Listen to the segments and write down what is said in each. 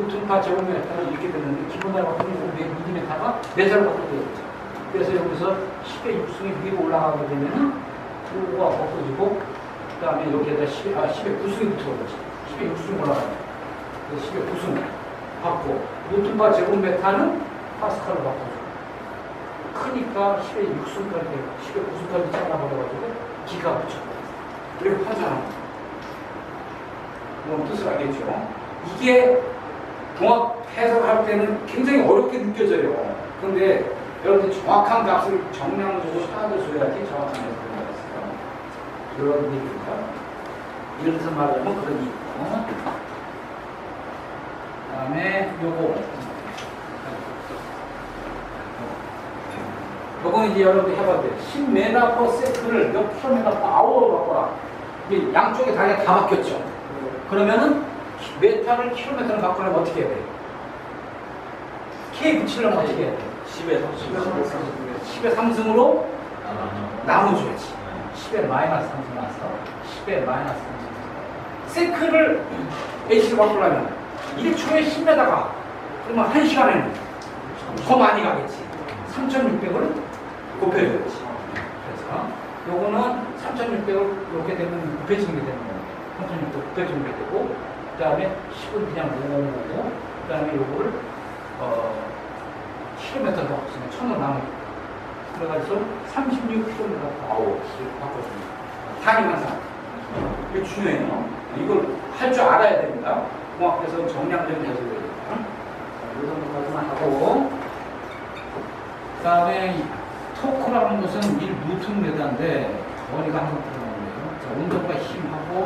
뉴턴파 제곱미터는 이렇게 되는데 기본으로 바꾸면 미리미터가 매사를 바꾸게 되죠. 그래서 여기서 10의 6승이 위로 올라가게 되면은 5가 바꿔지고 그 다음에 여기에다 10의 9승이 붙어버리죠. 10의 6승 올라가요. 그래서 10의 9승 받고 뉴턴파 제곱미터는 파스칼로 바꿔줘. 크니까 10의 6승까지, 10의 9승까지 잘라버려가지고 기가 붙여버려요. 이렇게 판단합니다. 그럼 뜻을 알겠죠? 이게 종합 해석할 때는 굉장히 어렵게 느껴져요. 그런데 여러분들 정확한 값을 정량적으로 찾아줘야지 정확한 해석을 하겠어요. 그런 얘기입니다. 예를 들어서 말하자면 그런 얘기고. 그 다음에 요거는 이제 여러분들 해봐야 돼요. 10m/s를 몇 킬로미터 아워로 바꿔라. 이게 양쪽에 다리가 다 바뀌었죠. 그러면은 메타를 킬로미터로 바꾸려면 어떻게 해야 돼요? K 붙이려면 어떻게 해야 돼요? 10의 3승으로 나눠줘야지. 10의 마이너스 3승 나서 10의 마이너스 3승. 세크를 H로 바꾸려면 1초에 10m가 그러면 1시간에는 더 많이 가겠지. 3600을 곱해줘야지. 그래서 요거는 3600을 이렇게 되면 곱해지는 게 되는 거예요. 3600 곱해주는 게 되고, 그 다음에 10은 그냥 모으고, 그 다음에 요거를 킬로미터로 바꾸시면 1000을 나누고, 그래가지고 36km 아웃을 바꿔줍니다. 단위만상. 이게 중요해요. 이걸 할 줄 알아야 됩니다. 공학에서 정량적인 해석을 해야 됩니다. 이 정도까지만 하고, 그 다음에 토크라는 것은 1Nm인데 머리가 항상 들어가는데요. 자, 운동과 힘하고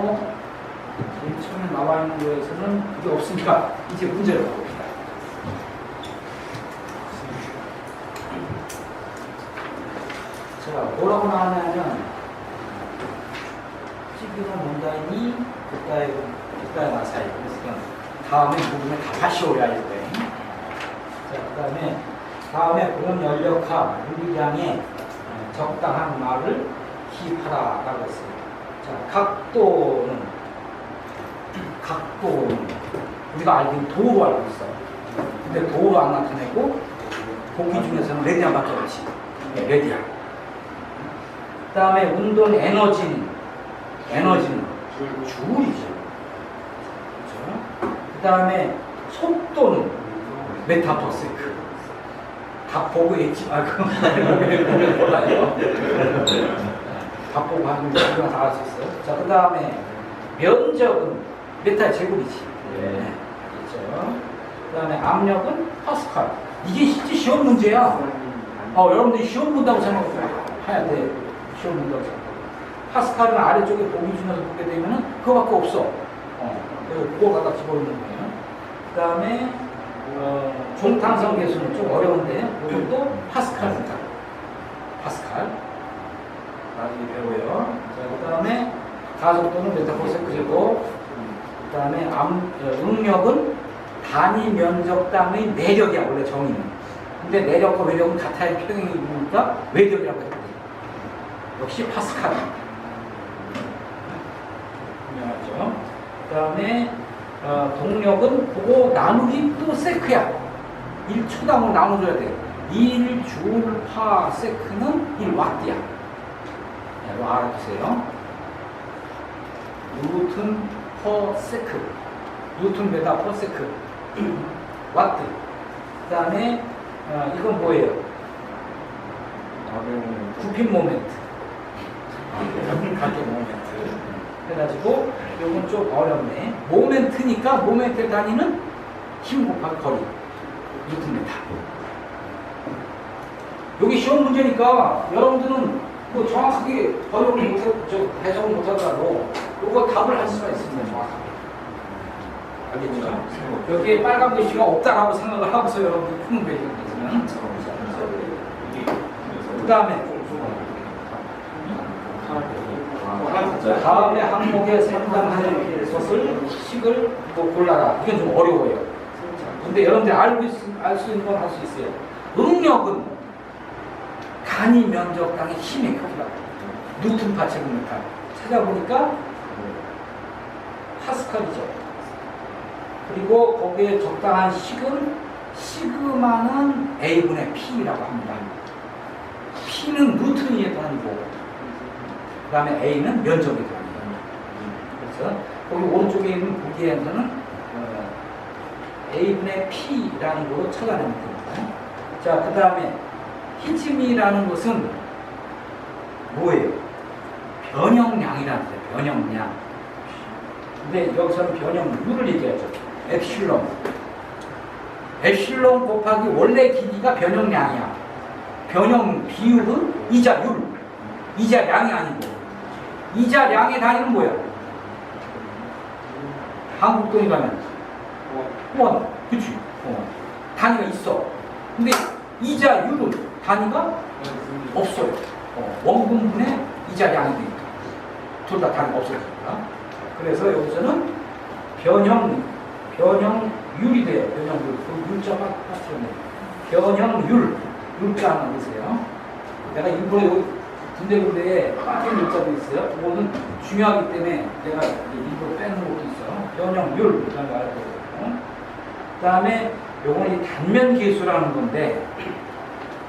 제일 처음에 나와 있는 거에서는 그게 없으니까 이제 문제를 봅시다. 자, 뭐라고 나왔냐면 찌그러 문단이 그따의 마사이. 그래서 다음에 부분에 다 하시오야 이거예요. 자, 그 다음에 공원 연력화 유리량에 적당한 말을 기입하라라고 했어요. 자, 각도는 우리가 알기는 도로 알고 있어. 근데 도로 안 나타내고 보기 중에서는 레디안밖에 없지. 네, 레디안. 그 다음에 운동 에너지는 줄이죠. 그렇죠? 그 다음에 속도는 메타/세크. 다 보고 했지 말고 몰라요. 다 보고 하는 게 우리가 다 알 수 있어요. 자, 그 다음에 면적은 메타 제곱이지. 네. 그렇죠. 그 다음에 압력은 파스칼. 이게 실제 시험 문제야. 여러분들이 시험 문다고 생각해야 돼. 시험 문다고 생각해. 파스칼은 아래쪽에 보기 중에서 보게 되면은 그거밖에 없어. 그리고 그걸 갖다 집어넣는 거예요. 그 다음에 종탄성 계수는 좀 어려운데 이것도 파스칼입니다. 파스칼 나중에 배워요. 자, 그 다음에 가속도는 메타/세크제곱. 그 다음에 응력은 단위 면적당의 내력이야 원래 정의는. 근데 내력과 외력은 같아야 평행이니까 외력이라고 했거든요. 역시 파스칼. 분명하죠. 그 다음에 동력은 그거 나누기 또 세크야. 1초당으로 나눠줘야 돼. 1줄/세크는 1와트야. 네, 이거 알아두세요. 뉴턴/세크. 뉴턴/세크. 와트. 그 다음에 이건 뭐예요? 부핀 모멘트. 각의 모멘트. 해가지고 이건 좀 어렵네. 모멘트니까 모멘트의 단위는 힘 곱하기 거리. 뉴턴미터. 여기 시험 문제니까 여러분들은 뭐 정확하게 번역을 해석을 못하더라도 이거 답을 할 수가 있습니다. 정확하게. 알겠죠? 여기에 빨간 글씨가 없다라고 생각을 하고서 여러분들이 푸는 거예요. 그 다음에 다음에 항목에 상담할 것을 식을 골라라. 이건 좀 어려워요. 근데 여러분들이 알 수 있는 건 할 수 있어요. 응력은 단위 면적당의 힘의 크기다. 뉴턴파 제곱미터. 찾아보니까 파스칼이죠. 그리고 거기에 적당한 식은 시그마는 A분의 P라고 합니다. P는 뉴턴의 단위고 그 다음에 A는 면적의 단위예요. 그래서 거기 오른쪽에 있는 보기에서는 A분의 P라는 거로 찾아내면 됩니다. 자, 그 다음에 히즘이라는 것은 뭐예요? 변형량이라는 거예요. 변형량. 근데 여기서는 변형률을 얘기하죠. 엡실론. 엡실론 곱하기 원래 길이가 변형량이야. 변형 비율은 이자율. 이자량이 아니고. 이자량의 단위는 뭐야? 한국 돈이 가면 원. 그치? 단위가 있어. 근데 이자율은 단위가 없어요. 원분분의 이자량이 되니까. 둘 다 단위가 없어지니까. 그래서 여기서는 변형율이 돼요. 변형율. 그 율자가 같으면 변형율. 율자 하나 넣으세요. 내가 일부러 여기 군데군데에 빠진 율자도 있어요. 그거는 중요하기 때문에 내가 일부러 빼는 것도 있어요. 변형율. 이런 거 알고. 그 다음에 요거는 이 단면 계수라는 건데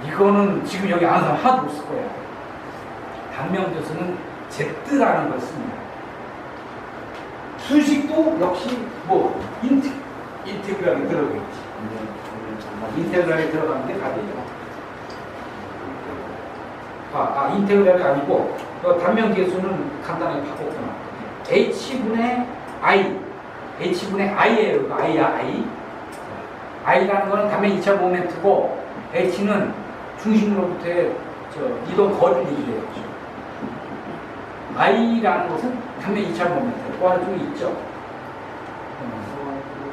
이거는 지금 여기 아는 사람 하나도 없을 거예요. 단면 계수는 Z라는 걸 씁니다. 수식도 역시 뭐 인테그랄이 들어가겠지. 인테그랄이 들어가는 게 답이에요. 인테그랄이 아니고 단면 계수는 간단하게 바꿨구나. H분의 I, H분의 I예요. I야, I. I라는 거는 단면 2차 모멘트고 H는 중심으로부터의 이동 거리를 얘기해요. I라는 것은 단면 2차 모멘트. 그 안에 좀 있죠.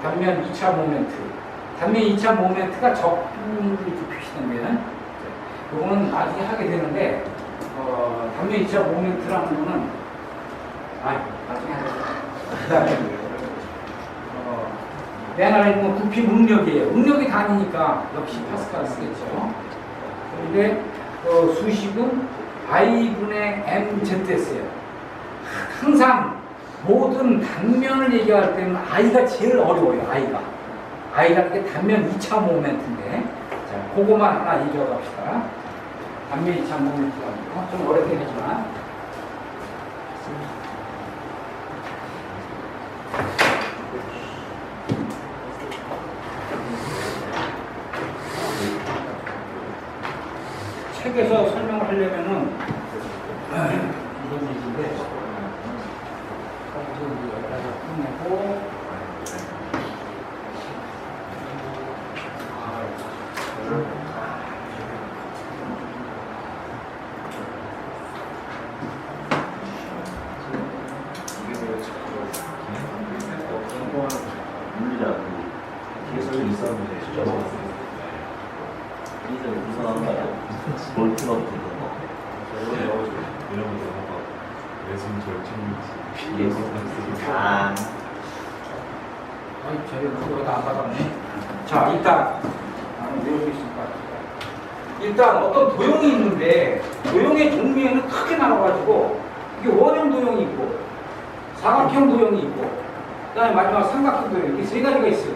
단면 2차 모멘트. 단면 2차 모멘트가 적분으로 이렇게 표시되면 이거는 나중에 하게 되는데 단면 2차 모멘트라는 거는 나중에 하겠습니다. 그 다음에 맨 아래 있는 건 부피 응력이에요. 응력이 단위니까 역시 파스칼 쓰겠죠. 그런데 수식은 I분의 MZS예요. 항상 모든 단면을 얘기할 때는 I가 제일 어려워요. I라는 게 단면 2차 모멘트인데 자, 그거만 하나 얘기하고 갑시다. 단면 2차 모멘트가 좀 어렵긴 하지만 책에서 설명을 하려면은 이런 얘기인데 여기다가 끝내고 물리자 계속 있었는데 진짜 이제 무슨 볼트 넣고 이런 거 너무 외순 절충이지. 저희 그거 다 안 받았네. 자, 일단 외울 수 있을 것 같아요. 일단 어떤 도형이 있는데 도형의 종류에는 크게 나눠가지고 이게 원형 도형이 있고 사각형 도형이 있고 그 다음에 마지막 삼각형 도형 이렇게 세 가지가 있어요.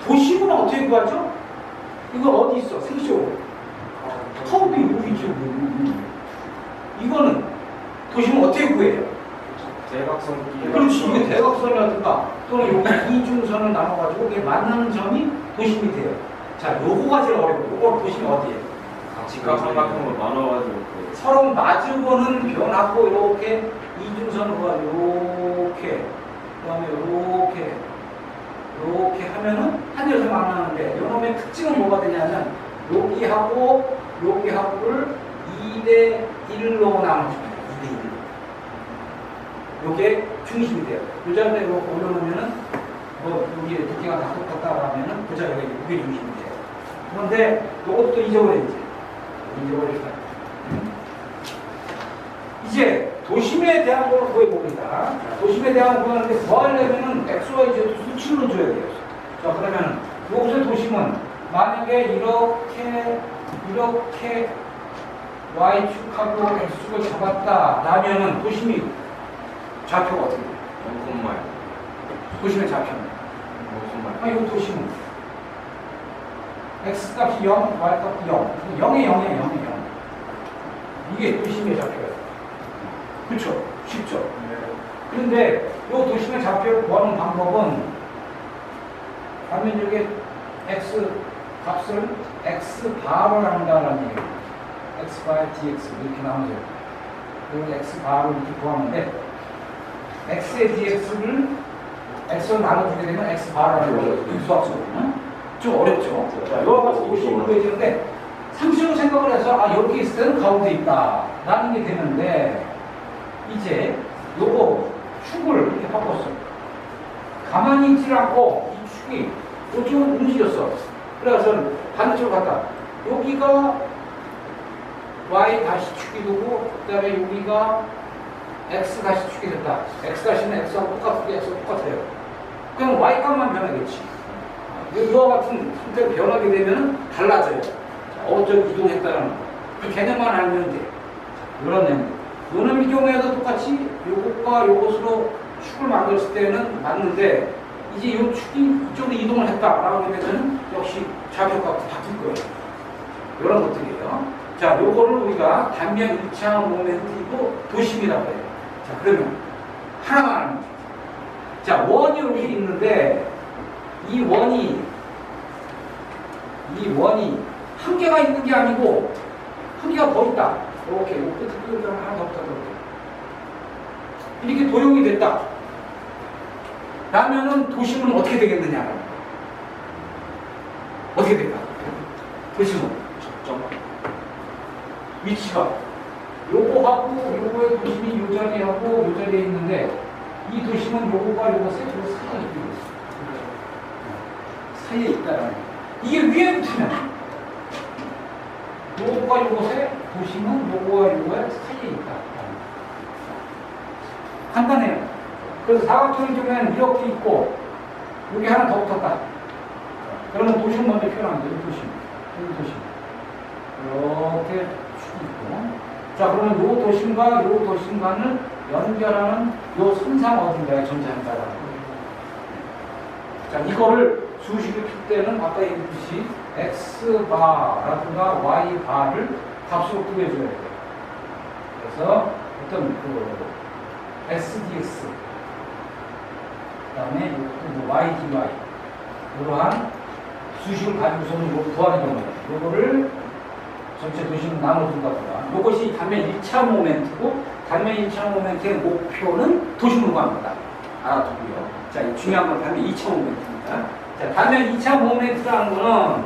도식은 어떻게 구하죠? 이거 어디 있어? 생쇼. 턱이 우리죠. 이거는 도식은 어떻게 구해요? 대각선. 그렇지. 이게 대각선이라든가 또는 여기 이중선을 나눠가지고 이게 만나는 점이 도심이 돼요. 자, 요거가 제일 어렵고 요거 도심이 어디예요? 직각삼각형으로 나눠가지고 서로 마주보는 변하고 이렇게 이중선으로 이렇게 그다음에 이렇게 하면은 하늘에서 만나는데 요놈의 특징은 뭐가 되냐면 여기하고 여기하고를 2대 1로 나눠줍니다. 2대 1로. 요게 중심이 돼요. 요 자리에 이렇게 올려놓으면은 여기 두께가 다 똑같다라면은 그 자리가 이게 중심이 돼요. 그런데 요것도 잊어버려야지. 잊어버릴 거야. 이제 도심에 대한 걸 구해봅니다. 도심에 대한 걸 구하는데 구하려면은 XYZ 수치로 줘야 돼요. 자, 그러면 여기서 도심은 만약에 이렇게 Y축하고 X축을 잡았다 라면은 도심이 좌표가 어떻게 돼요? 0,1 도심의 좌표는. 아, 이거 도심은. x 값이 0, y 값이 0. 0에 0이야, 0에 0. 이게 도심의 좌표예요. 그렇죠? 쉽죠? 그런데 이 도심의 좌표를 구하는 방법은 반면적에 x 값을 x 바로 한다는 얘기예요. x 바의 dx 이렇게 나오죠. 그리고 x 바로 이렇게 구하는데 x의 dx를 x로 나눠주게 되면 x 바라는 거죠. 수학적으로. 좀 어렵죠. 자, 이와 같이 도심이 구해지는데 상식으로 생각을 해서 아 여기 있을 때는 가운데 있다 라는 게 되는데 이제 요거 축을 이렇게 바꿨어. 가만히 있지 않고 이 축이 이쪽으로 움직였어. 그래서 반대쪽으로 갔다. 여기가 y 다시 축이 되고 그 다음에 여기가 x 다시 축이 됐다. x 다시는 x하고 똑같고 x하고 똑같아요. 그럼 y 값만 변하겠지. 이와 같은 형태로 변하게 되면 달라져요. 어쩌 이동했다는 거. 그 개념만 알면 돼. 이런 내용. 요놈의 경우에도 똑같이 요것과 요것으로 축을 만들었을 때는 맞는데 이제 요 축이 이쪽으로 이동을 했다라고 하면 역시 좌표값도 바뀔 거예요. 이런 것들이에요. 자, 요거를 우리가 단면 1차 모멘트이고 도심이라고 해요. 자, 그러면 하나만 알면 돼요. 자, 원이 이렇게 있는데 이 원이 한 개가 있는 게 아니고 한 개가 더 있다. 이렇게 요 끝에 끄는 하나 더 붙어서 이렇게 도용이 됐다. 라면은 도심은 어떻게 되겠느냐? 어떻게 될까? 도심은 위치가 요거하고 요거의 도심이 요 자리하고 요 자리에 있는데 이 도심은 요거가 요것의 요 사이에 있다라는 거예요. 이게 위에 붙으면 요거가 요것의 도심은 요거와 요거의 사이에 있다. 간단해요. 그래서 사각형의 경우에는 이렇게 있고 여기 하나 더 붙었다. 그러면 도심 먼저 표현합니다. 여기 도심. 여기 도심. 이렇게 축이 있고. 자, 그러면 요 도심과 요 도심간을 연결하는 요 선상 어딘가에 존재한다라는 거예요. 자, 이거를 수식을 풀 때는 아까 얘기했듯이 x바라든가 y바를 값으로 구해줘야 돼요. 그래서 어떤 sdx 그 다음에 뭐 ydy 이러한 수식을 가지고서는 구하는 경우에 요거를 전체 도식을 나눠준다거나 이것이 단면 1차 모멘트고 단면 1차 모멘트의 목표는 도심으로 구합니다. 알아두고요. 자, 이 중요한 건 단면 2차 모멘트입니다. 자, 단면 2차 모멘트라는 거는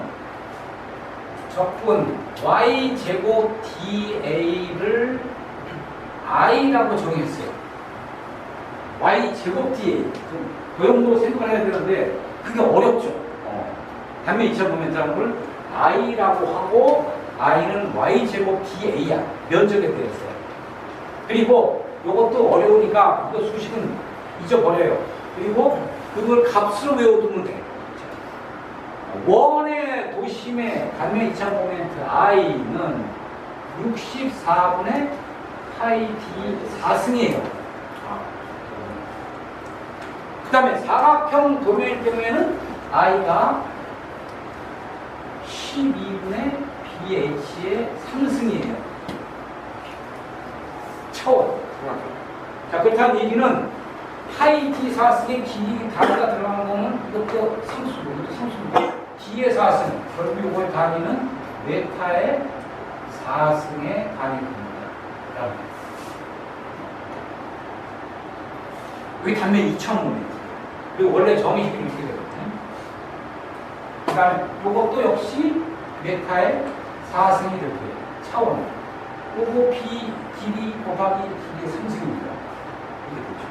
적분 y제곱 da를 i라고 정했어요. y제곱 da. 그 정도 생각을 해야 되는데 그게 어렵죠. 단면 2차 모멘트라는 걸 i라고 하고 i는 y제곱 da야. 면적에 대해서. 그리고 이것도 어려우니까 이거 수식은 잊어버려요. 그리고 그걸 값으로 외워두면 돼. 원의 도심의 단면 2차 모멘트 i는 64분의 파이 d 4승이에요. 그 다음에 사각형 도면일 경우에는 i가 12분의 bh의 3승이에요. 차원. 자, 그렇다는 얘기는 파이 d 4승의 길이 단위가 들어가는 거는 이것도 상수고, 이것도 상수고, d의 4승, 결국 이거의 단위는 메타의 4승의 단위입니다. 여기 단면 2,000모멘트. 그리고 원래 정의식이 이렇게 되거든요. 그 다음에 이것도 역시 메타의 4승이 될 거예요. 차원. 요거 b 길이 곱하기 길이의 3승입니다. 이게 되죠.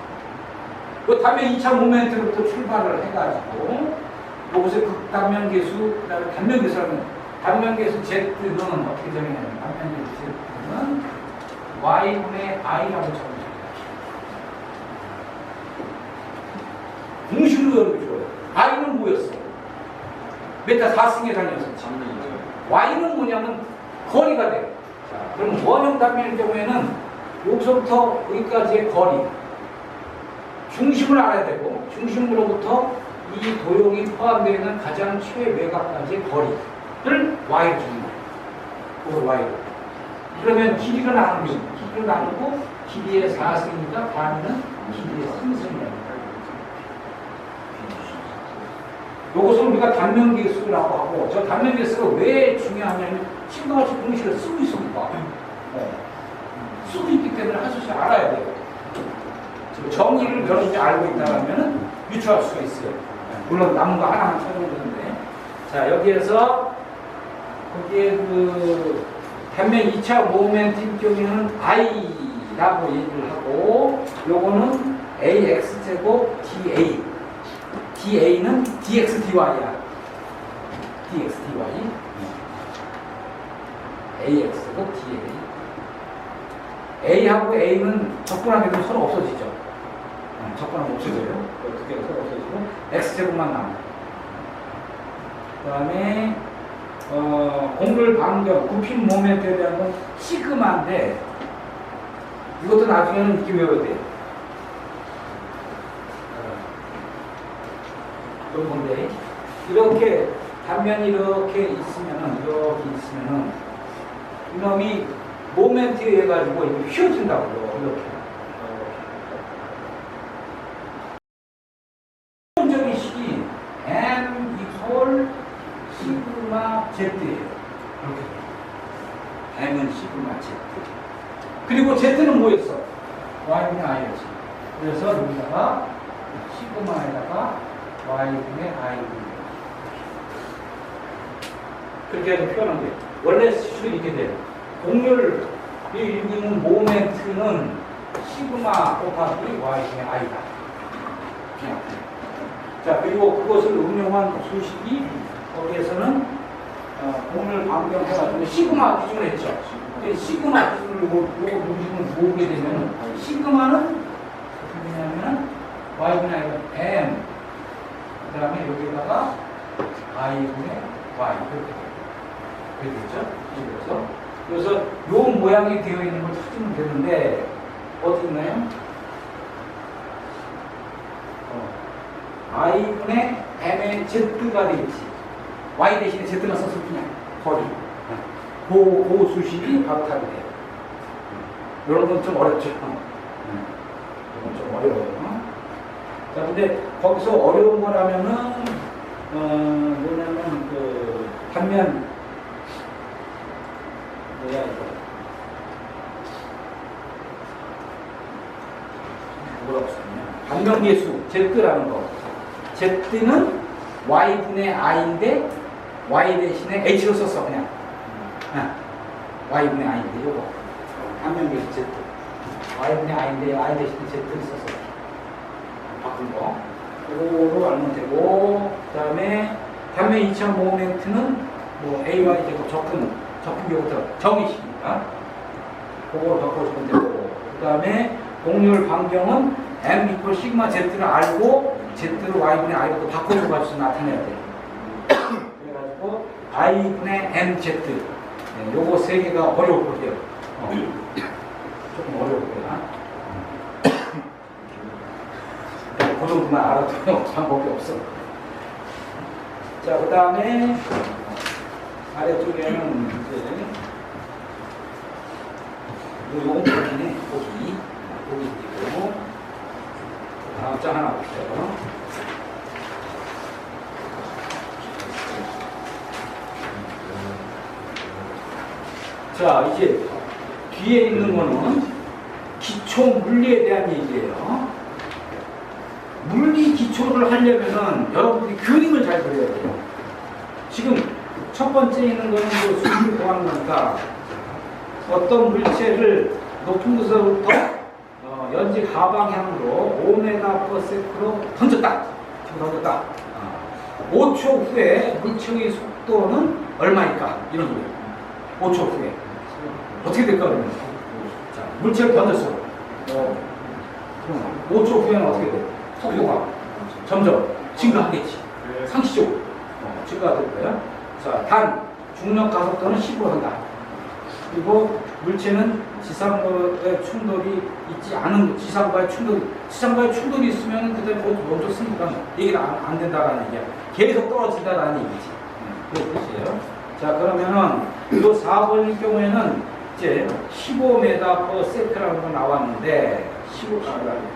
그 단면 2차 모멘트로부터 출발을 해가지고 요것의 극단면 계수, 그 다음에 단면 계수라면 단면 계수 z는 어떻게 정의냐면 단면 계수 z는 y분의 i라고 적어줍니다. 공식으로 열어줘요. i는 뭐였어? 메타 4승의 단위였었지. y는 뭐냐면 거리가 돼. 자, 그럼 원형 단면일 경우에는 여기서부터 여기까지의 거리 중심을 알아야 되고 중심으로부터 이 도형이 포함되어 있는 가장 최외곽까지의 거리를 y로 주는 거예요. 그걸 y로. 그러면 길이를 나누고 길이의 4승이니까 반은 길이의 3승이랍니다. 이것을 우리가 단면계수라고 하고, 저 단면계수가 왜 중요하냐면 지금과 같이 공식을 쓰고 있으니까 쓰고 있기 때문에 한 수씩 알아야 돼요. 정의를 여러분이 알고 있다면 유추할 수가 있어요. 물론 남은 거 하나만 찾으면 되는데, 자 여기에서 거기에 그 단면 2차 모멘트의 경우에는 i라고 얘기를 하고, 요거는 ax제곱 dA, da는 dx dy야. dx dy, ax제곱 da. a하고 a는 적분하게 되면 서로 없어지죠. 적분하면 없어져요. 어떻게 서로 없어지고 x제곱만 남아요. 그 다음에 공률 반경, 굽힘 모멘트에 대한 건 시그마인데, 이것도 나중에는 이렇게 외워야 돼요. 이런 건데, 이렇게 단면이 이렇게 있으면은 이놈이 모멘트에 의해 가지고 이렇게 휘어진다고요. 이렇게. 기본적인 식이 m 이퀄 시그마 z예요. 이렇게. m은 시그마 z. 그리고 z는 뭐였어? y분의 i였지. 그래서 여기다가 시그마에다가 y분의 i분의 그렇게 해서 표현한 게 원래 수식이 이렇게 돼요. 공률이 일기는 모멘트는 시그마 곱하기 y분의 i다. 자, 그리고 그것을 응용한 수식이 거기에서는 공률 반경해가지고 시그마 기준을 했죠. 시그마 기준을 요거 문집을 모으게 되면 시그마는 어떻게 되냐면 y분의 i가 m, 그 다음에 여기다가 i분의 y 이렇게 되죠. 그래서 요 모양이 되어 있는 걸 찾으면 되는데 어디 있나요? i분의 m의 z가 되겠지. y 대신에 z만 썼을 뿐이야. 거리. 그 수식이 바로 답이 돼요. 이런 건 좀 어렵죠. 이건 좀 어려워요. 자, 근데 거기서 어려운 거라면은 뭐냐면 그 단면 뭐야 이거 뭐라고 쓰냐? 반경계수 z라는 거. z는 y분의 i인데 y 대신에 h로 썼어 그냥. y분의 i인데 이거 반경계수 z. y분의 i인데 i 대신에 z를 썼어. 바꾼 거. 이거로 알면 되고, 그 다음에 단면 2차 모멘트는 뭐 AY 제곱 적분교부터 정의식이니까 그거로 바꿔주면 되고, 그 다음에 공률 반경은 M 이퀄 시그마 Z를 알고 Z를 Y분의 I로 바꿔줘가지고 나타내야 돼. 그래가지고 I분의 MZ. 네, 요거 세 개가 어려울 거예요. 조금 어려울 거야. 그 정도만 알아도 방법이 없어. 자, 그 다음에 아래쪽에는 이제 요건 보기네. 보기 있고 다음 장 하나 볼게요. 자, 이제 뒤에 있는 거는 기초 물리에 대한 얘기예요. 물리 기초를 하려면은 여러분들이 그림을 잘 그려야 돼요. 지금 첫 번째 있는 거는 그 수식을 구하는 거니까 어떤 물체를 높은 곳으로부터 연지 하방향으로 5m/s로 던졌다. 지금 던졌다. 5초 후에 물체의 속도는 얼마일까? 이런 거예요. 5초 후에 어떻게 될까 그러면? 자, 물체를 던졌어. 5초 후에는 어떻게 돼? 속도가 점점 증가하겠지. 상시적으로 증가가 될 거야. 자, 단 중력 가속도는 10으로 한다. 그리고 물체는 지상과의 충돌이 있지 않은 지상과의 충돌이 시장과의 충돌이 있으면 그때 먼저 쓰니까 얘기는 안 된다라는 얘기야. 계속 떨어진다라는 얘기지. 그런 뜻이에요. 자, 그러면은 이 4번일 경우에는 이제 15m/s라는 거 나왔는데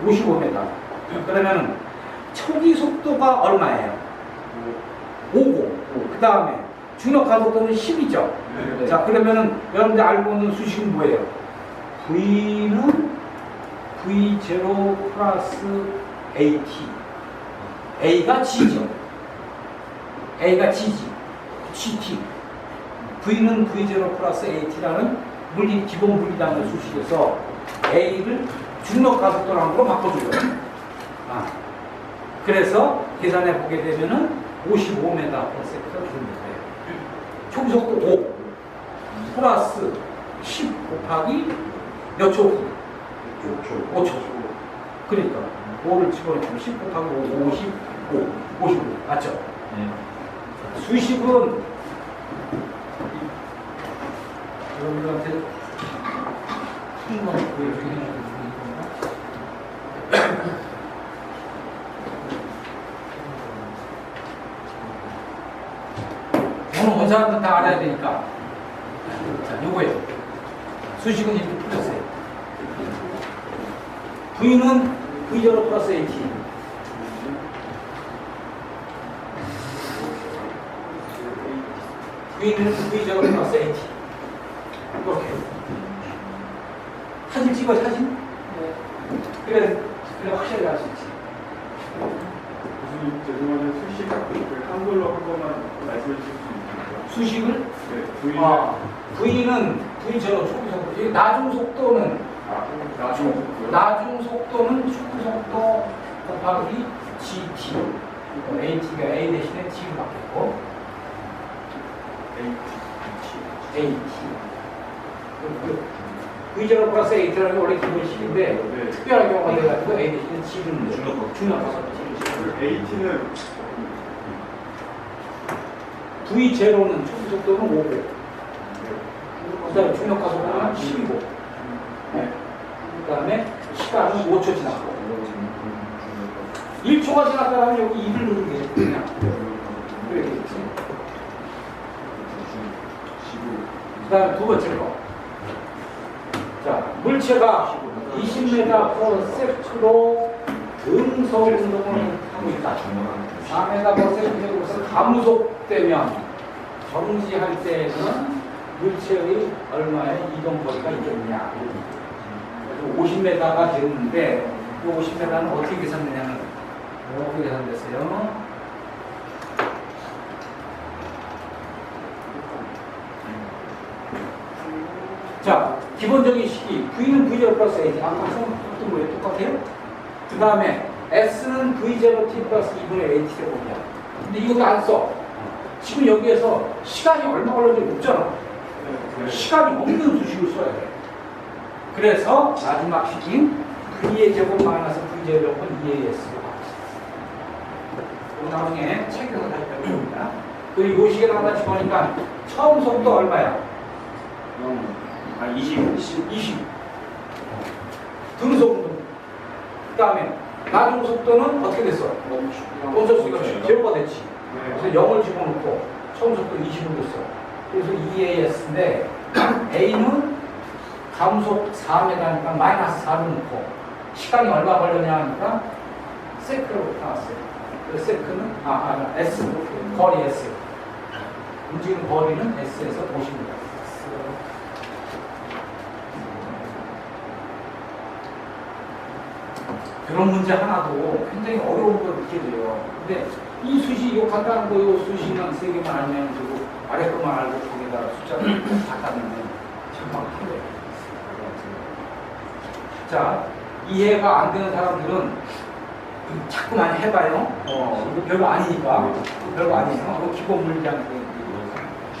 55m. 그러면은 초기 속도가 얼마예요? 5고. 그 다음에 중력 가속도는 10이죠. 네. 자, 그러면은 여러분들 알고 있는 수식은 뭐예요? V는 V0 플러스 AT. A가 G죠. A가 G지. GT. V는 V0 플러스 AT라는 기본 물리량의 수식에서 A를 중력 가속도라는 걸로 바꿔줘요. 그래서 계산해 보게 되면은 55m/s가 되는 거예요. 초기 속도 5 플러스 10 곱하기 몇 초? 5초. 그러니까 5를 집어넣으면 10 곱하기 5, 55 맞죠? 네. 수식은 여러분들한테 한번 보여주게 해야 되는 건가? 오늘 온 사람들 다 알아야 되니까. 자, 요거예요. 수식은 이렇게 풀렸어요. V는 V0 플러스 AT. V는 V0 플러스 AT. 이렇게. 사진 찍어, 사진? 네. 그래 확실하게 알 수 있지. 교수님 죄송한데 수식 한글로 한 번만 말씀해 주실 수 있나요? 수식을? 네. V는 V처럼 초기 속도. 이 나중 속도는 나중 속도는 축구 속도 곱하기 GT. AT가 A 대신에 T로 바뀌었고 AT. V제로 플러스 AT라는 게 원래 기본식인데 특별한 경우가 돼가지고 A 대신에 T를 중력가서 AT는 V0는 초기 속도는 5고 그 다음에 중력가속도는 10이고 그 다음에 시간은 5초 지났고 1초가 지났다면 여기 2를 누르면 되죠. 그냥 그렇게 되겠지. 그 다음에 두 번째 거. 자, 물체가 20m/s로 등속 운동을 하고 있다. 4m/s로서 감속되면 정지할 때는 물체의 얼마의 이동 거리가 있겠냐. 50m가 되는데 이 50m는 어떻게 계산되냐면 이렇게 계산됐어요. 자, 기본적인 식이 V는 V0 플러스 AT. 아까 썼던 거예요. 똑같아요? 그 다음에 S는 V0T 플러스 2분의 AT 제곱이야. 근데 이것도 안 써. 지금 여기에서 시간이 얼마 걸렸는지 없잖아. 시간이 없는 수식을 써야 돼. 그래서 마지막 식인 V의 제곱 마이너스 V 제곱은 2AS로 바뀌었어. 나중에 책에서 다시 배울 겁니다. 그리고 이 식에다 하나 집어니까 처음 속도 얼마야? 20. 등속도. 그 다음에 나중 속도는 어떻게 됐어? 멈췄으니까 제로가 됐지. 그래서 0을 집어넣고 처음 속도 20으로 됐어. 그래서 2AS인데 A는 감속 4m니까 마이너스 4를 넣고 시간이 얼마 걸렸냐 하니까 세크로 나왔어요. 그래서 세크는 S 거리 S 움직이는 거리는 S에서 50m. 그런 문제 하나도 굉장히 어려운 걸 느껴져요. 근데 이 수식, 이거 간단한 거, 이 수식만 3개만 알면 되고, 아래 것만 알고 거기다 숫자를 갖다 놓으면 정말 힘들어요. 자, 이해가 안 되는 사람들은 자꾸만 해봐요. 이거 별거 아니니까. 별거 아니에요. 이거 기본 물리량.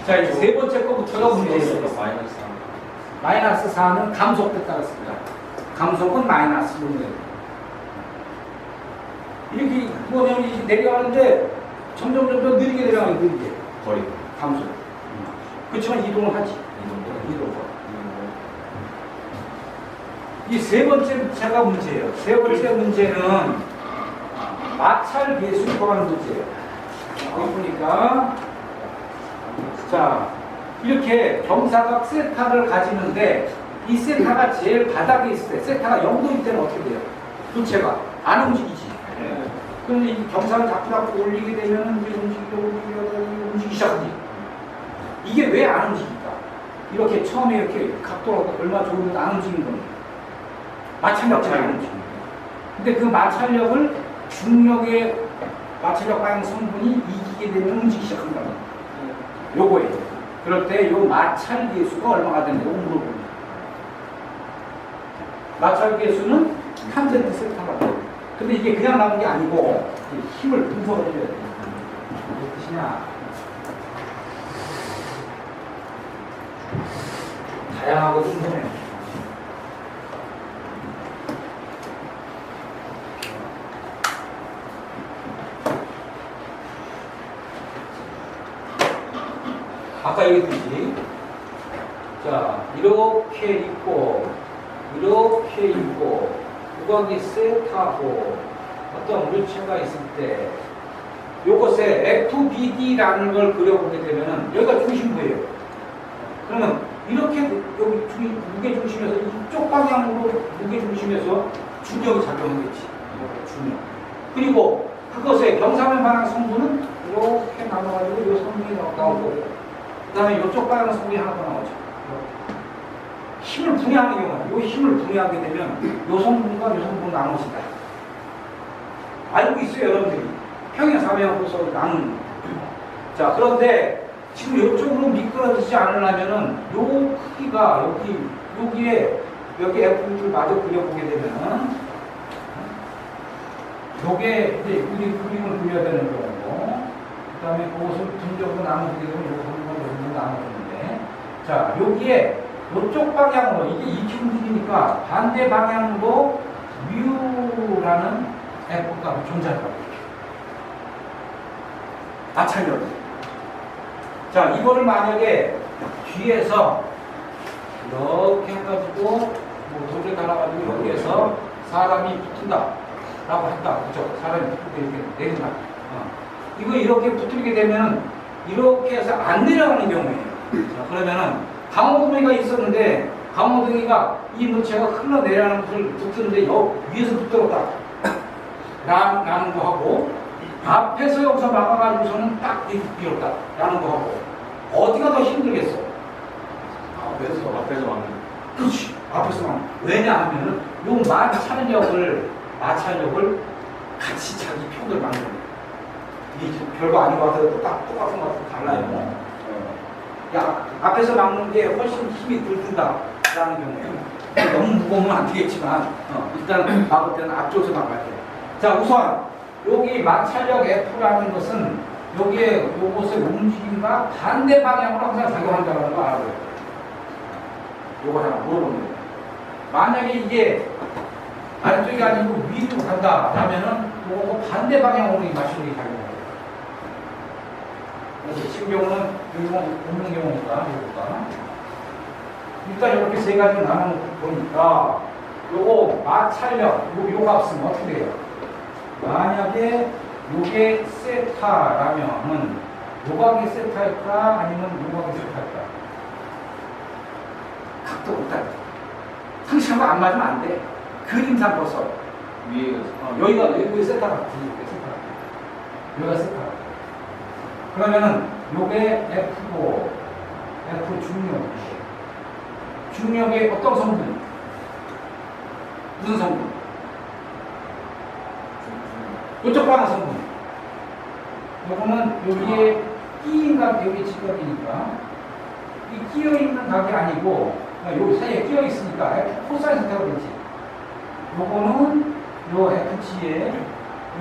자, 이제 세 번째 거부터가 문제예요. 마이너스 4는 감속에 따랐습니다. 감속은 마이너스 문제예요. 이렇게 뭐냐면 이렇게 내려가는데 점점 느리게 내려가는 느리게 거리 감속. 그렇지만 이동을 하지. 이동. 이 세 번째 문제가 문제예요. 세 번째 문제는 마찰 계수 구하는 문제예요. 여기 보니까 자 이렇게 경사각 세타를 가지는데 이 세타가 제일 바닥에 있을 때 세타가 0도일 때는 어떻게 돼요? 부채가 안 움직이지. 그런데 이 경사를 자꾸 올리게 되면 이제 움직이기 시작하지. 이게 왜 안 움직일까? 이렇게 처음에 이렇게 각도가 얼마나 좋은데 안 움직이는 겁니다. 마찰력이 안 움직이는 거예요. 근데 그 마찰력을 중력의 마찰력 방향 성분이 이기게 되면 움직이기 시작한다. 요거예요. 그럴 때 요 마찰 계수가 얼마가 되는지 물어봅니다. 마찰 계수는 탄젠트 세타가 돼요. 근데 이게 그냥 나오는 게 아니고 힘을 분석을 해줘야 돼요. 무슨 뜻이냐? 다양하고 궁금해요. 아까 얘기했듯이 자 이렇게 있고 이렇게 있고 우각이 세타고 어떤 물체가 있을 때 요것에 FBD라는 걸 그려보게 되면은 여기가 중심부예요. 그러면 이렇게 여기 무게 중심에서 이쪽 방향으로 무게 중심에서 중력이 작용하겠지. 중력. 그리고 그것의 경사면 방향 성분은 이렇게 나눠가지고 이 성분이 나오고 그 다음에 이쪽 방향 성분이 하나 더 나오죠. 힘을 분해하는 경우는 이 힘을 분해하게 되면 이 성분과 이 성분 나눠진다. 알고 있어요, 여러분들이. 평행 사면으로서 나누는. 자, 그런데 지금 이쪽으로 미끄러지지 않으려면은 요 크기가 여기에 F를 마저 그려보게 되면은 요게 이제 그림을 그려야 되는 거고 그 다음에 그것을 분적으로 나누게 되면 요 성분을 나눠주는데 자, 여기에 이쪽 방향으로 이게 이렇게 움직이니까 반대 방향으로 뮤라는 F가 존재하더라고요. 마찰력이. 자, 이거를 만약에 뒤에서 이렇게 해가지고 뭐 돌을 달아가지고 여기에서 사람이 붙은다 라고 한다. 그죠? 사람이 붙게 이렇게 내린다. 이거 이렇게 붙게 되면 이렇게 해서 안 내려가는 경우예요. 자, 그러면은 강호등이가 있었는데 강호등이가 이 물체가 흘러내려가는 불을 붙는데 위에서 붙들었다 라는 거 하고 앞에서 여기서 막아가지고서는 딱 밀었다 라는 거 하고 어디가 더 힘들겠어? 앞에서 막는. 그렇지. 앞에서 막는. 왜냐하면 요 마찰력을 같이 자기 편을 만드는 거야. 이게 별거 아닌 것 같아도 똑같은 것 같아도 달라요. 야, 앞에서 막는 게 훨씬 힘이 덜 든다 라는 경우에 너무 무거우면 안 되겠지만 일단 막을 때는 앞쪽에서 막아야 돼. 자, 우선 여기 마찰력 F라는 것은 요것의 움직임과 반대 방향으로 항상 작용한다는 거 알아요. 요거 하나 물어보는 거예요. 만약에 이게 아래쪽이 아니고 위로 간다 라면은 요거 반대 방향으로 이 마찰력이 작용해요. 그래서 지금 경우는 없는 경우니까 이거가 일단 이렇게 세 가지 나눠 보니까 요거 마찰력 요 값은 어떻게 돼요? 만약에 요게 세타라면은 요각이 세타일까 아니면 요각이 세타일까? 각도 없다. 상식하고 안 맞으면 안 돼. 그림상 벌써 여기가 세타가 여기가 세타. 그러면은 요게 F고 F 중력의 어떤 성분? 무슨 성분? 이쪽 방향 성분. 요거는 여기에 끼인 각, 여기 직각이니까 이 끼어 있는 각이 아니고 여기 사이에 끼어 있으니까 F 코사인 세타가 되지. 요거는 요 F치에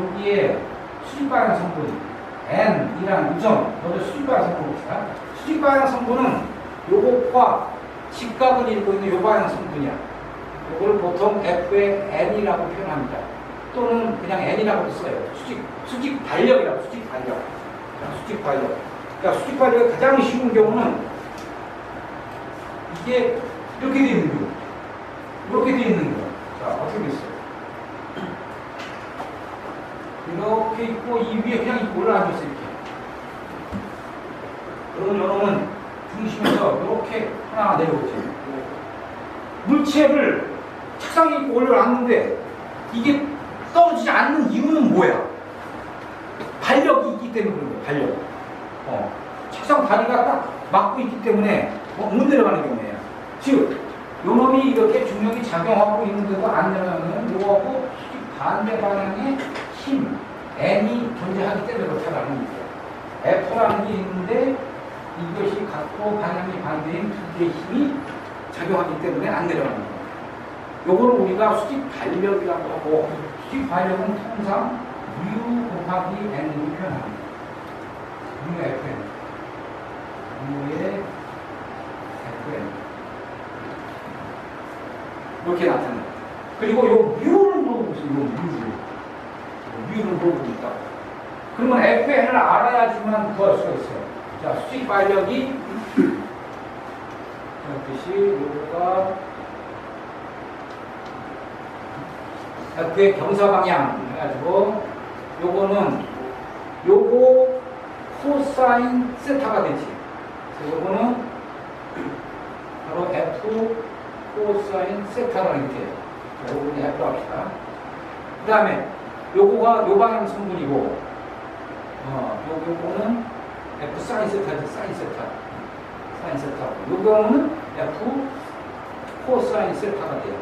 여기에 수직 방향 성분 N이라는 우점, 먼저 수직 방향 성분 봅시다. 수직 방향 성분은 요것과 직각을 이루고 있는 요 방향 성분이야. 요걸 보통 F의 N이라고 표현합니다. 또는 그냥 N이라고도 써요. 수직 발력이라고, 수직 발력. 수직 발력. 그러니까 수직 발력이 가장 쉬운 경우는 이게 이렇게 돼 있는 거예요. 이렇게 돼 있는 거예요. 위에 그냥 이렇게 올라앉았어 이렇게. 그러면 요놈은 중심에서 이렇게 하나 내려오죠. 물체를 책상에 있고 올라왔는데 이게 떨어지지 않는 이유는 뭐야? 발력이 있기 때문에 그런 거예요. 발력. 책상 다리가 딱 막고 있기 때문에 못 내려가는 경우에요. 즉, 요놈이 이렇게 중력이 작용하고 있는데도 안 내려가면 요거하고 반대 방향의 힘, N이 존재하기 때문에 그렇다는 거예요. F라는 게 있는데 이것이 각도 방향이 반대인 두 개의 힘이 작용하기 때문에 안 내려가는 거예요. 요거를 우리가 수직 발력이라고 하고, 수직 발력은 통상 U 곱하기 N으로 표현합니다. U FN. U의 FN. 이렇게 나타나요. 그리고 요 뮤를 물어보세요. 뮤를 물어보고 있다고. 그러면 FN을 알아야지만 구할 수가 있어요. 자, 수직 발력이 뜻이 요거가 F의 경사 방향 해가지고 요거는 요거 코사인 세타가 되지. 그래서 요거는 바로 F 코사인 세타라는 게 돼요. 요거는 F 합시다. 그 다음에 요거가 요 방향 성분이고 요거는 F 사인 세타지. 사인 세타. 사인 세타고 요거는 F 코사인 세타가 돼요.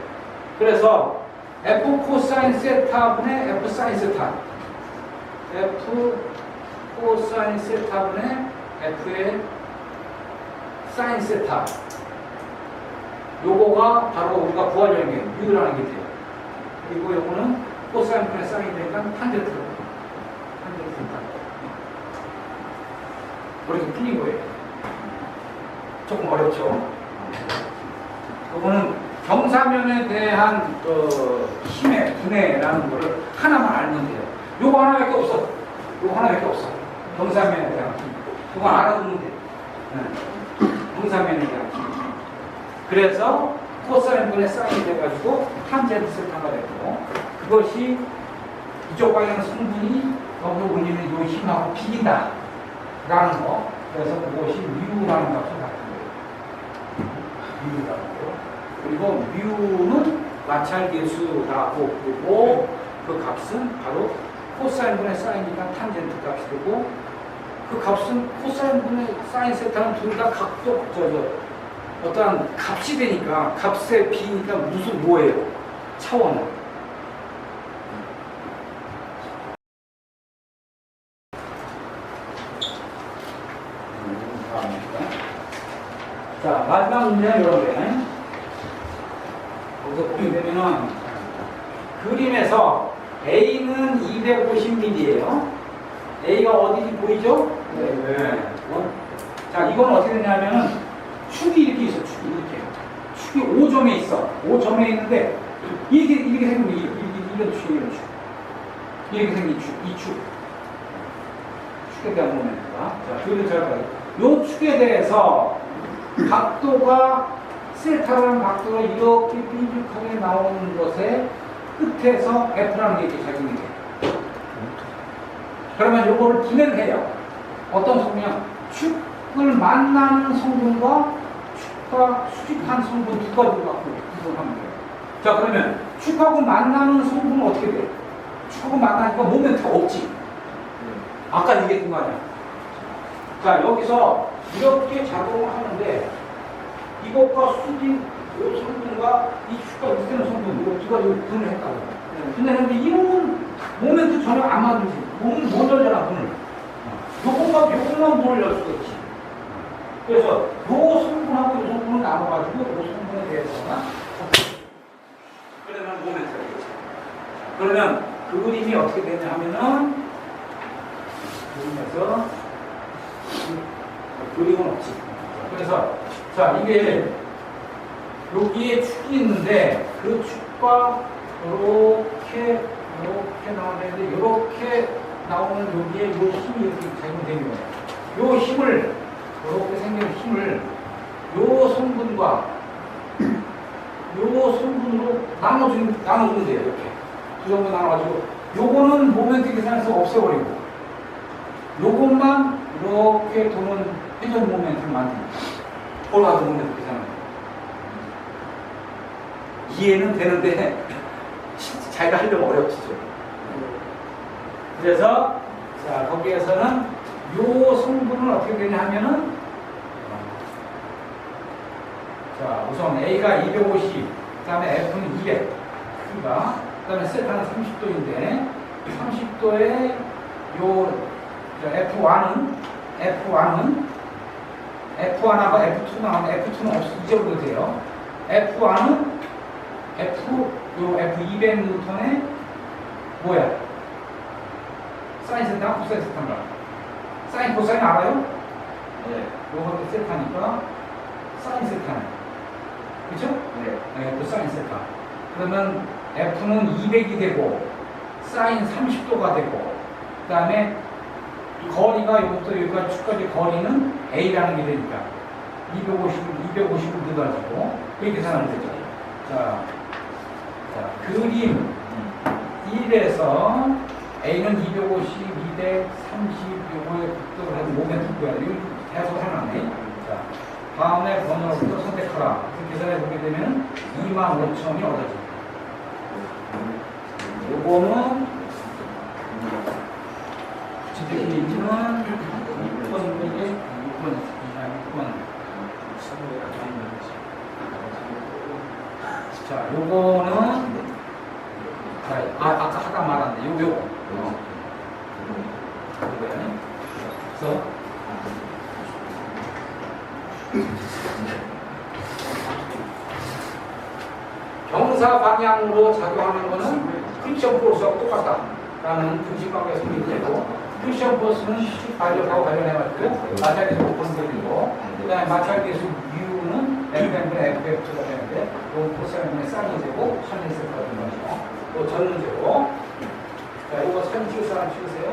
그래서 F 코사인 세타분의 F 사인 세타. F 코사인 세타분의 F의 사인 세타. 요거가 바로 우리가 구하려는 게 U라는 게 돼요. 그리고 요거는 코사인분의 사인이 되니까 탄젠트. 이렇게 풀린 거예요. 조금 어렵죠? 요거는 경사면에 대한 힘의 분해라는 거를 하나만 알면 돼요. 요거 하나밖에 없어. 요거 하나밖에 없어. 경사면에 대한 힘. 요거 알아두면 돼. 경사면에 대한 힘. 그래서 코사인분의 사인이 돼가지고 탄젠트 세타가 됐고, 그것이 이쪽 방향 성분이 여기 올리는 요 힘하고 비긴다 라는 거. 그래서 그것이 뮤라는 값을 갖는 거예요. 뮤라는 거. 그리고 뮤는 마찰계수라고 부르고, 그 값은 바로 코사인분의 사인이니까 탄젠트 값이 되고, 그 값은 코사인분의 사인 세타는 둘 다 각도 어떠한 값이 되니까, 값의 비니까 무슨 뭐예요? 차원은. 자, 마지막 문제는 이런 거예요. 여기서 보게 되면은, 그림에서 A는 250mm예요. A가 어디지 보이죠? 네. 자, 이건 어떻게 되냐면은, 축이 이렇게 있어, 축이 이렇게. 축이 5점에 있어. 5점에 있는데, 이렇게 생긴 이런 축, 이런 축. 이렇게 생긴 축, 이 축. 축에 대한 모멘트가. 자, 그림을 잘 봐요. 요 축에 대해서 각도가, 세타라는 각도가 이렇게 삐죽하게 나오는 것에 끝에서 F라는 게 이렇게 작용이 돼요. 그러면 요거를 분해를 해요. 어떤 성분이냐? 축을 만나는 성분과 축과 수직한 성분 두 가지를 갖고 구분하면 돼요. 자, 그러면 축하고 만나는 성분은 어떻게 돼? 축하고 만나니까 모멘트가 없지. 아까 얘기했던 거 아니야. 자, 여기서 이렇게 작용을 하는데, 이것과 수직, 이 성분과 이 축과 밑에는 성분, 이거 두 가지를 분을 했다고. 분해했는데, 이놈은 모멘트 전혀 안 맞는지. 몸은 못 열잖아, 분을. 요것만 분을 열 수가 있지. 그래서, 요 성분하고 요 성분을 나눠가지고, 요 성분에 대해서나, 그러면 모멘트가 되겠지. 그러면 그 그림이 어떻게 되냐 하면은, 그림에서, 그림은 없지. 그래서, 자, 이게, 여기에 축이 있는데, 그 축과 이렇게 나오는데, 이렇게 나오는 여기에 요 힘이 이렇게 작용되는 거예요. 요 힘을, 이렇게 생긴 힘을, 요 성분과, 요 성분으로 나눠주면 돼요, 이렇게. 두 성분 나눠가지고, 요거는 모멘트 계산해서 없애버리고, 요것만 이렇게 도는 회전 모멘트를 만듭니다. 폴라드 모멘트 계산을. 이해는 되는데 자기가 하려면 어렵지죠. 그래서 자 거기에서는 요 성분은 어떻게 되냐 하면은 자 우선 A가 250, 그 다음에 F는 200, P가 그 다음에 세타는 30도인데 30도에 요 F1하고 F2 나오는데 F2는 없어 잊어버려도 돼요. F1은 F200 뉴턴에 뭐야? 사인 세타, 코사인 세타인가? 사인, 코사인 알아요? 네. 요것도 세타니까 사인 세타네. 그쵸? 네. 코사인 세타. 그러면 F는 200이 되고 사인 30도가 되고 그 다음에 거리가 여기부터 여기까지 거리는 A라는 게 되니까 250을 넣어가지고 그렇게 계산하면 되죠. 자, 그림 1에서 A는 250, 230, 요거에 극도를 해서 모멘트 구해야 돼. 이거 계속 해놨네. 자, 다음에 번호부터 선택하라. 이렇게 계산해 보게 되면 25,000이 얻어집니다. 요거는 지금 6번 자, 요거는 자, 아까 말한데 요거 그래서 경사 방향으로 작용하는 거는 프릭션 포스하고 똑같다라는 등식관계에서 얘기되고 프릭션 포스는 발력하고 관련해가지고 마찰계수 보는 그 다음에 마찰계수 U는 FM분의 FF가 되는데 이 코사인분의 사인이 되고 선이 세타가 되는 거죠. 또 전문제로 자 이거 선 치울 사람 치우세요.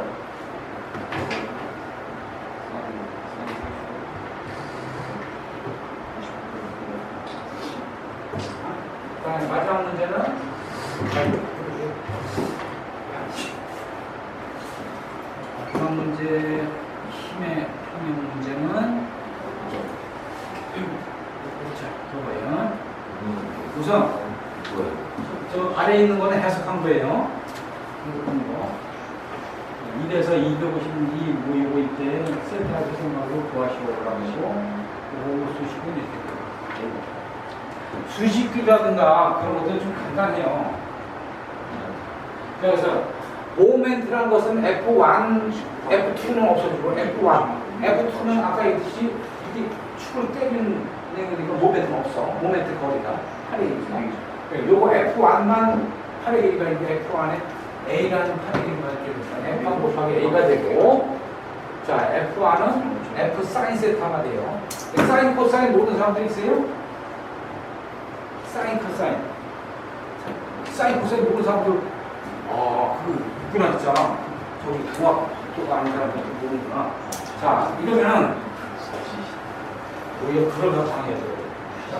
그 다음에 마지막 문제는 마지막 문제 힘의 문제는 자, 그거예요. 우선 저 아래에 있는 거는 해석한 거예요. 1에서 252 모이고 있대 센터 해석하고 구하시오라고 그거 수식은 이렇게 돼요. 수식이라든가 그런 것들은 좀 간단해요. 그래서 모멘트라는 것은 F1, F2는 없어지고 F2는 아까 얘기했듯이 이렇게 축을 때리는 거니까 모멘트는 없어. 모멘트 거리가 8의 길이죠. 요거 F1만 8의 길이가 있는데 F1에 A라는 8의 길이가 있기 때문에 F1 곱하기 A가 되고 자 F1은 F 사인 세타가 돼요. 사인, 코사인 모르는 사람들 있어요? 사인, 코사인. 사인, 코사인 모르는 사람들 있구나 진짜. 저기 도학도가 아닌 사람들 모르는구나. 자 이러면은 오히려 그런 거 당해야 돼요.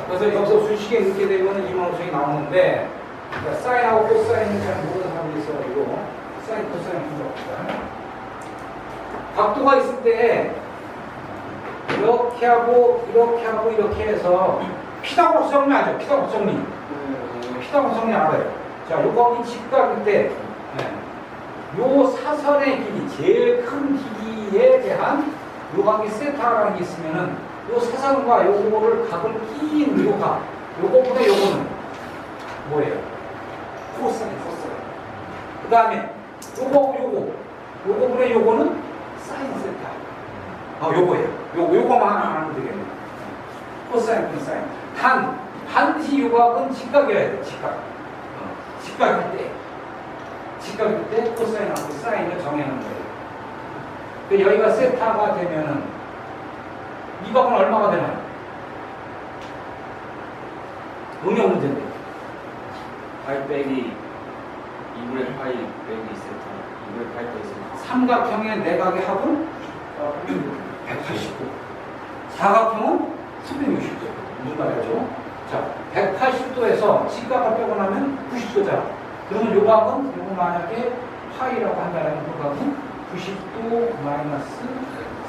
그래서 여기서 수식에 넣게 되면 25,000이 나오는데 그러니까 사인하고 코사인을 잘 모르는 사람들이 있어가지고 사인, 코사인 분석합니다. 각도가 있을 때 이렇게 하고 이렇게 해서 피타고라스 정리 아죠? 피타고라스 정리. 피타고라스 정리 알아요. 자, 요거 직각일 때 요 사선의 길이 제일 큰 길이에 대한 요각이 세타라는 게 있으면은 요 사선과 요거를 각을 끼인 요각 요거보다 요거는 뭐예요? 코사인. 그 다음에 요거보다 요거는 사인 세타. 요거예요. 요거만 하나 하면 되겠네요. 코사인, 사인. 반드시 요각은 직각이어야 돼. 직각일 때 코사인하고 사인을 정해놓는 거예요. 근데 여기가 세타가 되면은 이 각은 얼마가 되나요? 응용 문제인데. 파이 빼기 2분의 파이 빼기 세타 2분의 파이 빼기 세타 삼각형의 내각의 합은 189. 사각형은 360도. 무슨 말이죠? 자, 180도에서 직각을 빼고 나면 90도잖아. 그러면 요 각은 요거 만약에 파이라고 한다면 그 각은 90도 마이너스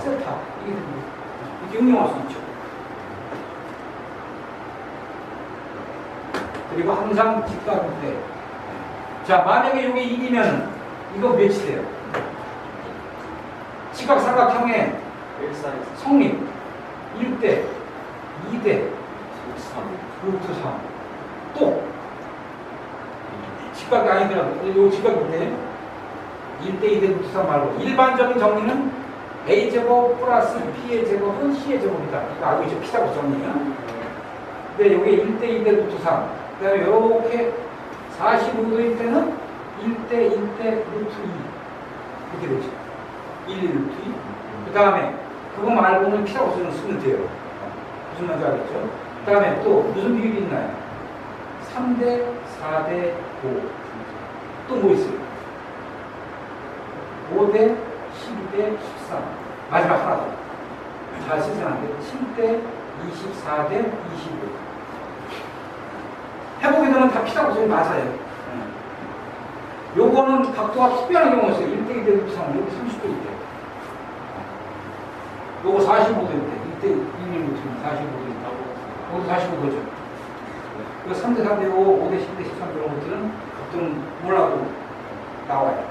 세타. 이게 됩니다. 이렇게 응용할 수 있죠. 그리고 항상 직각일 때. 자, 만약에 이게 1이면 이거 몇이 돼요? 직각삼각형의 1사에서 성립 1대, 2대, 3 루트 3. 또 직각이 아니더라도 이 직각인데 1대, 2대, 루트 3 말고 일반적인 정리는 A제곱 플러스 B의 제곱은 C의 제곱이다. 이거 알고 있죠? 피타고라스 정리야. 근데 여기 1대, 2대, 루트 3. 그 다음에 이렇게 45도일 때는 1대, 1대, 루트 2. 이렇게 되죠. 1, 루트 2. 그 다음에 그거 말고는 피타고라스는 쓰면 돼요. 무슨 말인지 알겠죠? 그 다음에 또 무슨 비율이 있나요? 3대, 4대, 5. 또 뭐 있어요? 5대, 12대, 13. 마지막 하나 더. 잘 쓰시면 안 돼요. 7대, 24대, 25. 해보게 되면 다 피타고라스는 맞아요. 요거는 각도가 특별한 경우가 있어요. 1대, 2대, 루트 3. 여기 30도 있대. 요거 45도 있대. 1대, 1, 루트는 45도 있다고. 요것도 45도죠. 이거 3대, 4대, 5, 5대, 10대, 13 이런 것들은 각도는 몰라도 나와요.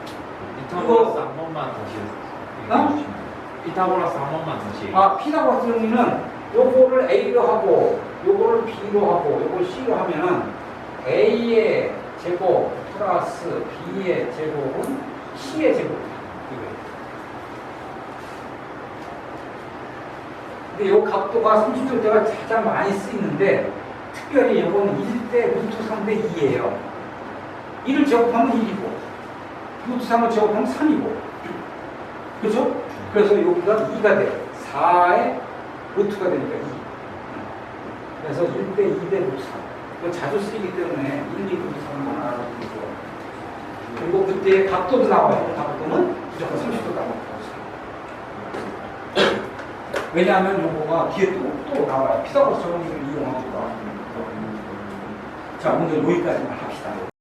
피타고라스 한 번만 다시 어? 피타고라스 한 번만 다시 아, 피타고라스 정리는 요거를 A로 하고 요거를 B로 하고 요걸 C로 하면은 A의 제곱 플러스 B의 제곱은 C의 제곱이다. 이거예요. 근데 요 각도가 30도 때가 가장 많이 쓰이는데 특별히 요거는 1대 루트 3대 2예요. 1을 제곱하면 1이고 루트 3을 제곱하면 3이고 그렇죠? 그래서 여기가 2가 돼요. 4의 루트가 되니까 2. 그래서 1대 2대 루트 3. 이거 자주 쓰이기 때문에 1, 2 루트 3만 알아두면 좋아요. 그리고 그때 각도도 나와요. 각도는 무조건 30도 나와요. 왜냐하면 요거가 뒤에 또 나와요. 피타고라스 정리를 이용하니까. 자, 오늘 여기까지만 합시다.